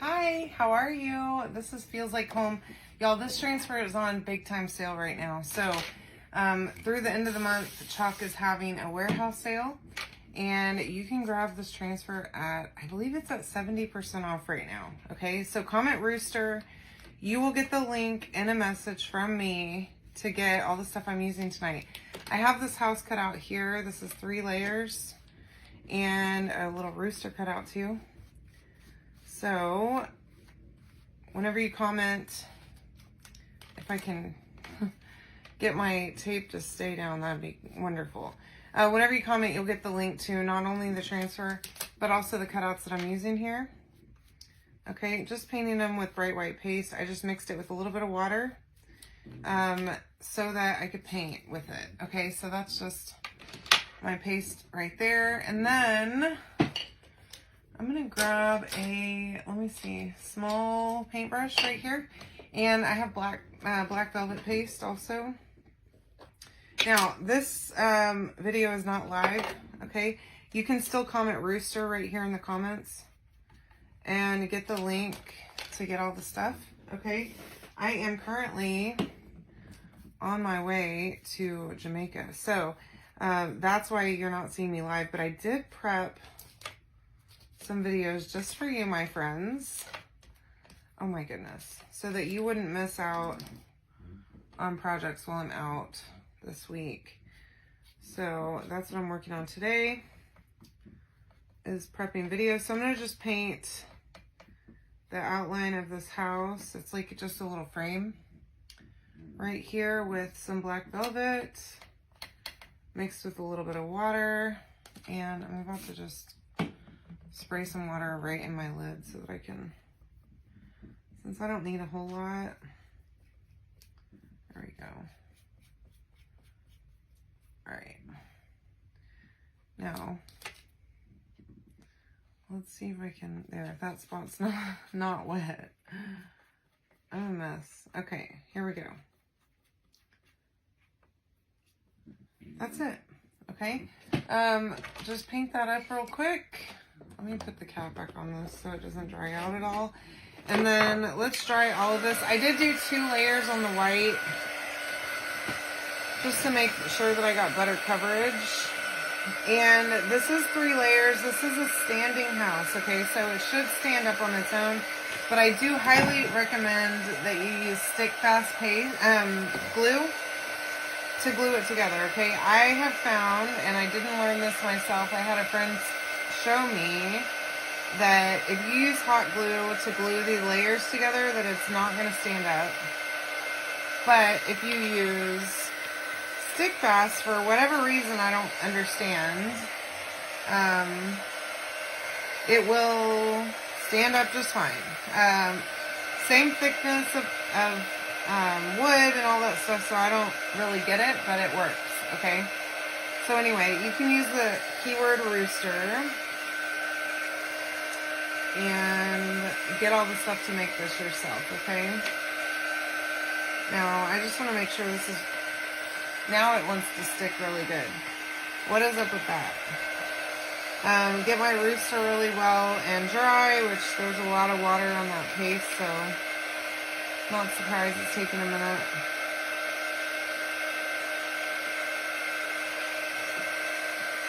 Hi, how are you? This is Feels Like Home. Y'all, this transfer is on big time sale right now. So through the end of the month, Chalk is having a warehouse sale. And you can grab this transfer at, I believe it's at 70% off right now. Okay, so comment Rooster. You will get the link in a message from me to get all the stuff I'm using tonight. I have this house cut out here. This is 3 layers. And a little rooster cut out too. So, whenever you comment, if I can get my tape to stay down, that'd be wonderful. Whenever you comment, you'll get the link to not only the transfer, but also the cutouts that I'm using here. Okay, just painting them with bright white paste. I just mixed it with a little bit of water so that I could paint with it. Okay, so that's just my paste right there. And then I'm gonna grab a, let me see, small paintbrush right here. And I have black velvet paste also. Now, this video is not live, okay? You can still comment Rooster right here in the comments and get the link to get all the stuff, okay? I am currently on my way to Jamaica. So, that's why you're not seeing me live, but I did prep some videos just for you, my friends. Oh my goodness. So that you wouldn't miss out on projects while I'm out this week. So that's what I'm working on today, is prepping videos. So I'm going to just paint the outline of this house. It's like just a little frame right here with some black velvet mixed with a little bit of water. And I'm about to just spray some water right in my lid so that I can, since I don't need a whole lot. There we go. All right. Now, let's see if I can, there, that spot's not wet. I'm a mess. Okay, here we go. That's it, okay? Just paint that up real quick. Let me put the cap back on this so it doesn't dry out at all. And then let's dry all of this. I did do 2 layers on the white just to make sure that I got better coverage. And this is 3 layers. This is a standing house, okay? So it should stand up on its own. But I do highly recommend that you use stick fast glue to glue it together, okay? I have found, and I didn't learn this myself, I had a friend show me that if you use hot glue to glue the layers together, that it's not going to stand up. But if you use stick fast, for whatever reason I don't understand, it will stand up just fine. Same thickness of wood and all that stuff, so I don't really get it, but it works, okay? So anyway, you can use the keyword Rooster and get all the stuff to make this yourself, okay? Now, I just want to make sure this is, now it wants to stick really good. What is up with that? Get my Rooster really well and dry, which there's a lot of water on that paste, so not surprised it's taking a minute.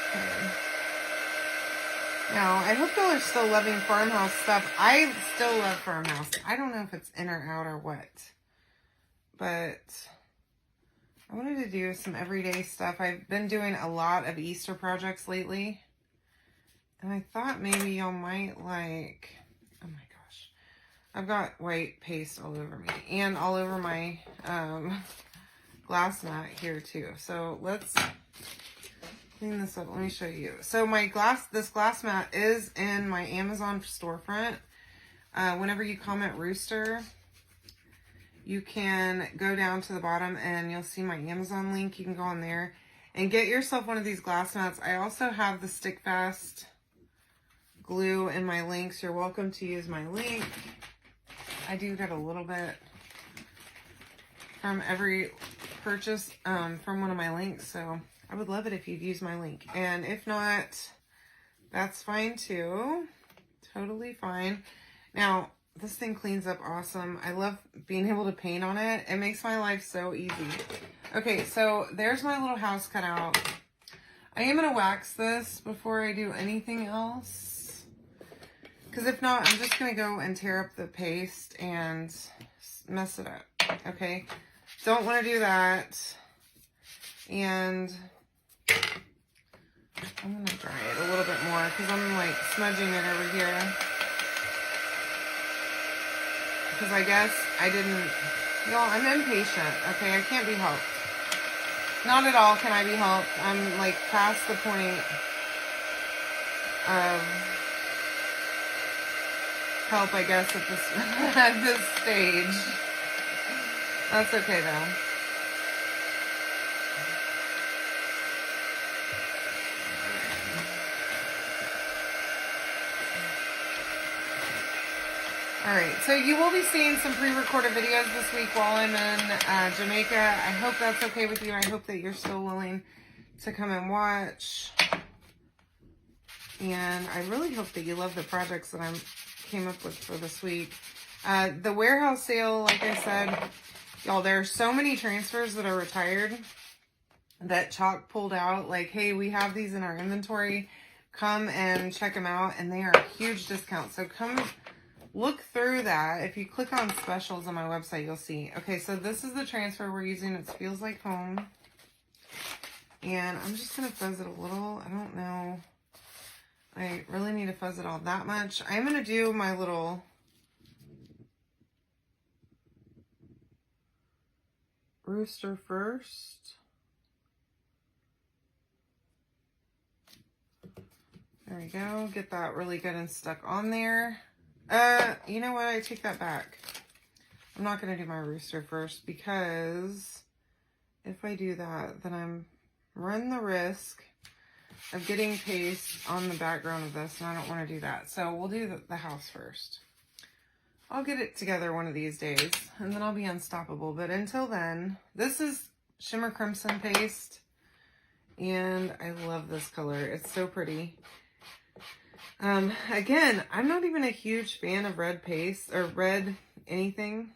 Okay. Now, I hope y'all are still loving farmhouse stuff. I still love farmhouse. I don't know if it's in or out or what, but I wanted to do some everyday stuff. I've been doing a lot of Easter projects lately, and I thought maybe y'all might like, oh my gosh, I've got white paste all over me and all over my glass mat here too. So let's clean this up. Let me show you. So this glass mat is in my Amazon storefront. Whenever you comment Rooster, you can go down to the bottom and you'll see my Amazon link. You can go on there and get yourself one of these glass mats. I also have the stick fast glue in my links. You're welcome to use my link. I do get a little bit from every purchase from one of my links, so I would love it if you'd use my link. And if not, that's fine too. Totally fine. Now, this thing cleans up awesome. I love being able to paint on it. It makes my life so easy. Okay, so there's my little house cut out. I am going to wax this before I do anything else. Because if not, I'm just going to go and tear up the paste and mess it up. Okay? Don't want to do that. And I'm going to dry it a little bit more because I'm like smudging it over here. Because I guess I didn't, y'all, I'm impatient, okay? I can't be helped. Not at all can I be helped. I'm like past the point of help, I guess, at this, at this stage. That's okay though. Alright, so you will be seeing some pre-recorded videos this week while I'm in Jamaica. I hope that's okay with you. I hope that you're still willing to come and watch. And I really hope that you love the projects that I came up with for this week. The warehouse sale, like I said, y'all, there are so many transfers that are retired that Chalk pulled out. Like, hey, we have these in our inventory. Come and check them out. And they are a huge discount. So come look through that. If you click on specials on my website, you'll see. Okay, so this is the transfer we're using. It feels like home. And I'm just going to fuzz it a little. I don't know. I really need to fuzz it all that much. I'm going to do my little rooster first. There we go. Get that really good and stuck on there. You know what? I take that back. I'm not going to do my rooster first because if I do that, then I'm run the risk of getting paste on the background of this, and I don't want to do that. So we'll do the house first. I'll get it together one of these days, and then I'll be unstoppable. But until then, this is Shimmer Crimson paste, and I love this color. It's so pretty. Again, I'm not even a huge fan of red paste or red anything,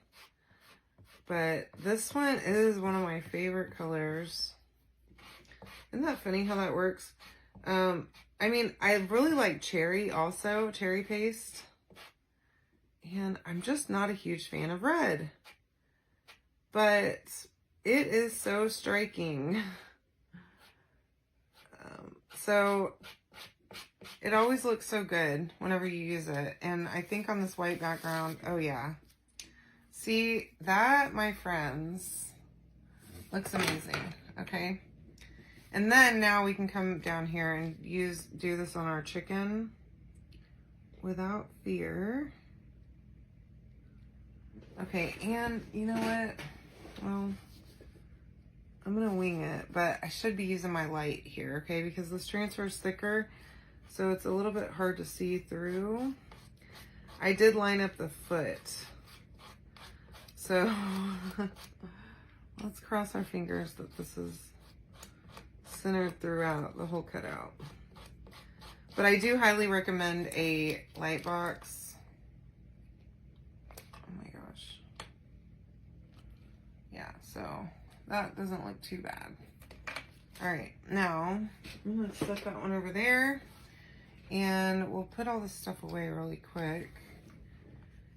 but this one is one of my favorite colors. Isn't that funny how that works? I mean, I really like cherry also, cherry paste, and I'm just not a huge fan of red, but it is so striking. So it always looks so good whenever you use it. And I think on this white background, oh yeah. See, that, my friends, looks amazing, okay? And then now we can come down here and do this on our chicken without fear. Okay, and you know what? Well, I'm gonna wing it, but I should be using my light here, okay? Because this transfer is thicker, so it's a little bit hard to see through. I did line up the foot. So let's cross our fingers that this is centered throughout the whole cutout. But I do highly recommend a light box. Oh my gosh. Yeah, so that doesn't look too bad. All right, now I'm gonna set that one over there, and we'll put all this stuff away really quick.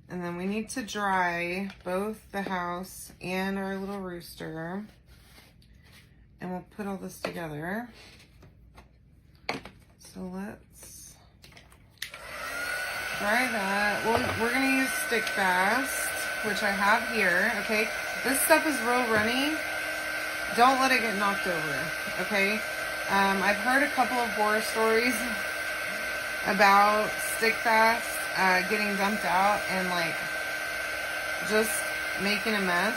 And then we need to dry both the house and our little rooster. And we'll put all this together. So let's dry that. We're gonna use Stick Fast, which I have here, okay? This stuff is real runny. Don't let it get knocked over, okay? I've heard a couple of horror stories about Stick Fast getting dumped out and like just making a mess.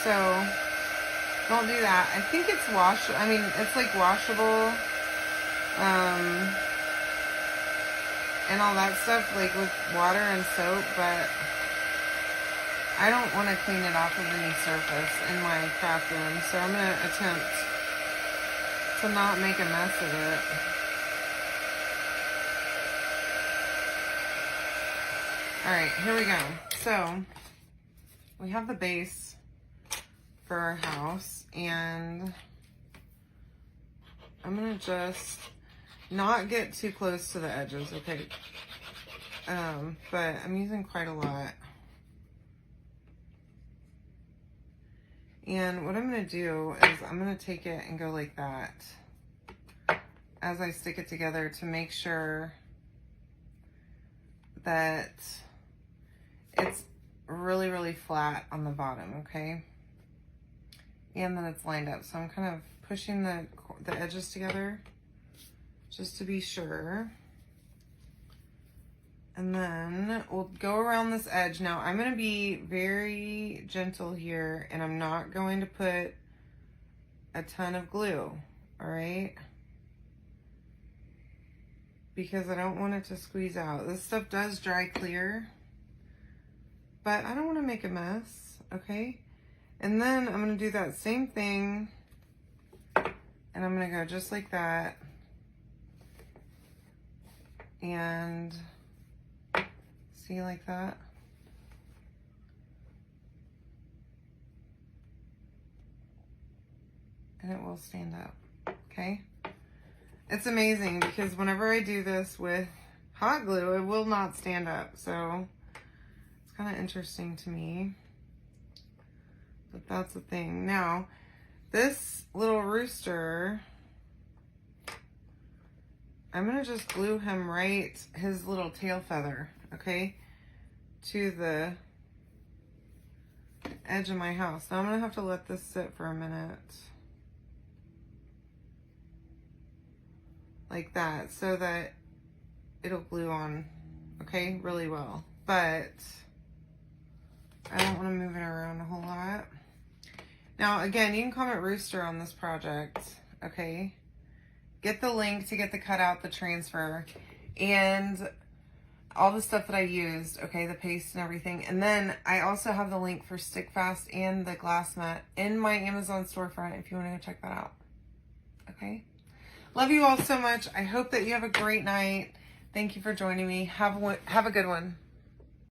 So don't do that. I think it's it's like washable and all that stuff, like with water and soap, but I don't want to clean it off of any surface in my craft room, so I'm going to attempt to not make a mess of it. Alright, here we go. So we have the base for our house, and I'm gonna just not get too close to the edges, okay? But I'm using quite a lot. And what I'm gonna do is I'm gonna take it and go like that as I stick it together to make sure that it's really, really flat on the bottom, okay? And then it's lined up. So I'm kind of pushing the edges together just to be sure. And then we'll go around this edge. Now I'm going to be very gentle here, and I'm not going to put a ton of glue, all right? Because I don't want it to squeeze out. This stuff does dry clear, but I don't want to make a mess, okay? And then I'm going to do that same thing, and I'm going to go just like that. And see, like that. And it will stand up, okay? It's amazing because whenever I do this with hot glue, it will not stand up. So it's kind of interesting to me. But that's the thing. Now, this little rooster, I'm going to just glue him right, his little tail feather, okay, to the edge of my house. Now I'm going to have to let this sit for a minute. Like that, so that it'll glue on, okay, really well. But I don't want to move it around a whole lot. Now, again, you can comment Rooster on this project, okay? Get the link to get the cutout, the transfer, and all the stuff that I used, okay, the paste and everything. And then I also have the link for Stick Fast and the glass mat in my Amazon storefront if you want to go check that out, okay? Love you all so much. I hope that you have a great night. Thank you for joining me. Have a good one.